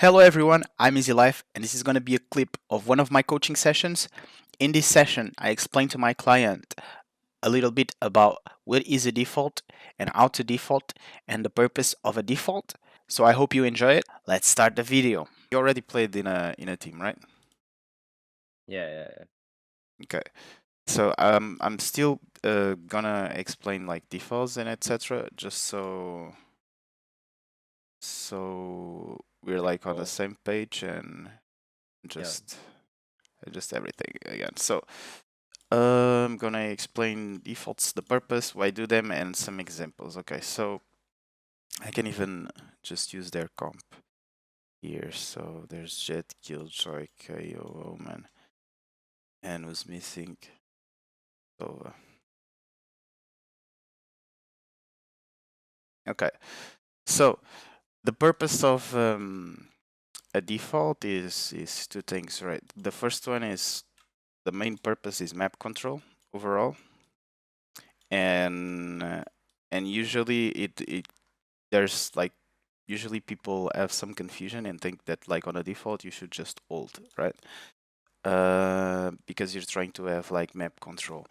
Hello everyone, I'm Easy Life and this is going to be a clip of one of my coaching sessions. In this session, I explain to my client a little bit about what is a default and how to default and the purpose of a default. So I hope you enjoy it. Let's start the video. You already played in a team, right? Yeah. Okay. So I'm still gonna explain like defaults and etc. just so we're like on the Cool. same page and Yeah. just everything again. So I'm gonna explain defaults, the purpose, why do them, and some examples. Okay, so I can even just use their comp here. So there's Jet, Killjoy, KO, Omen, and who's missing. So okay, so the purpose of a default is two things, right? The first one is the main purpose is map control overall, and usually it there's like usually people have some confusion and think that like on a default you should just hold, right? Because you're trying to have like map control,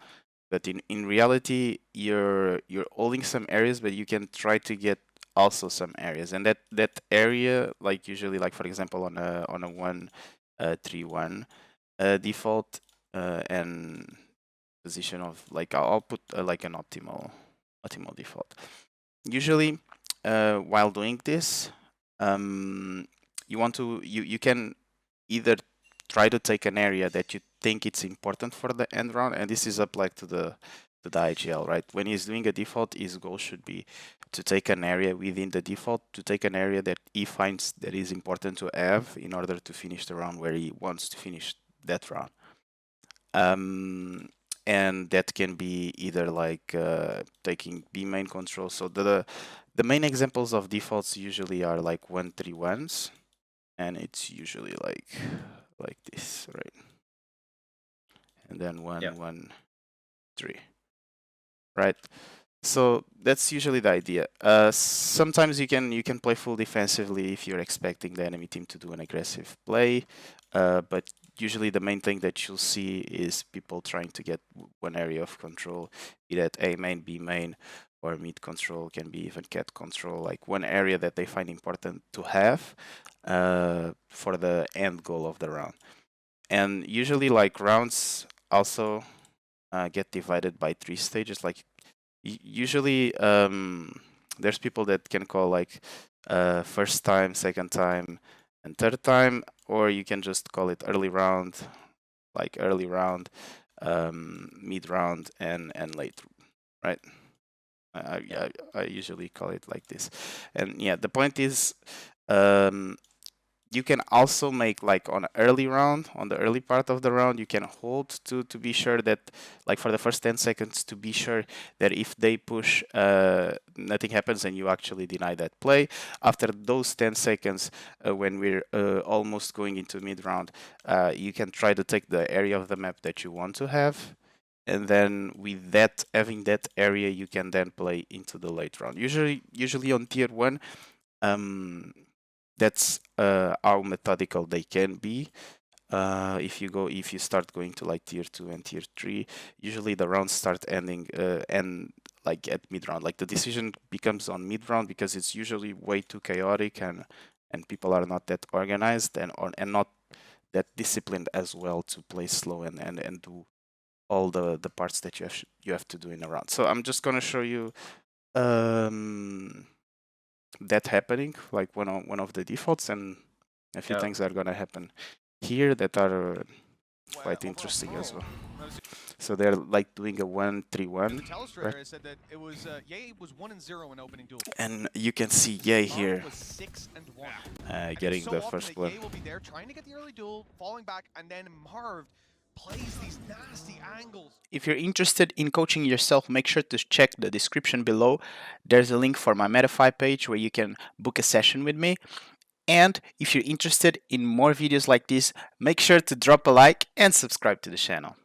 but in reality you're holding some areas, but you can try to get also some areas, and that area, like usually like for example on a 1-3-1 default and position of like I'll put like an optimal default. Usually, while doing this, you can either try to take an area that you think it's important for the end round, and this is applied to the IGL, right? When he's doing a default, his goal should be to take an area within the default, to take an area that he finds that is important to have in order to finish the round where he wants to finish that round. And that can be either like taking B main control. So the main examples of defaults usually are like 1-3-1s, and it's usually like this, right? And then 1-1-3, right? So that's usually the idea. Sometimes you can play full defensively if you're expecting the enemy team to do an aggressive play, but usually the main thing that you'll see is people trying to get one area of control, be that A main, B main, or mid control, can be even cat control, like one area that they find important to have for the end goal of the round. And usually like rounds also get divided by 3 stages. Like usually there's people that can call like first time, second time, and third time, or you can just call it early round, like early round, mid round, and late, right? I usually call it like this. And yeah, the point is um, you can also make like on early round, on the early part of the round, you can hold to be sure that like for the first 10 seconds, to be sure that if they push nothing happens and you actually deny that play. After those 10 seconds, when we're almost going into mid round, you can try to take the area of the map that you want to have, and then with that, having that area, you can then play into the late round. Usually on tier 1, that's how methodical they can be. If you start going to like tier 2 and tier 3, usually the rounds start ending and like at mid round, like the decision becomes on mid round, because it's usually way too chaotic, and people are not that organized and not that disciplined as well to play slow and do all the parts that you have to do in a round. So I'm just gonna show you that happening, like one of the defaults, and a few things are gonna happen here that are quite interesting as well. So they're like doing a 1-3-1, right? Said that it was Ye was 1-0 in opening duel. And you can see Ye here Was 6-1. getting So the often first that blood. Ye will be there trying to get the early duel, falling back, and then Marv plays these nasty angles. If you're interested in coaching yourself, make sure to check the description below. There's a link for my Metafy page where you can book a session with me. And if you're interested in more videos like this, make sure to drop a like and subscribe to the channel.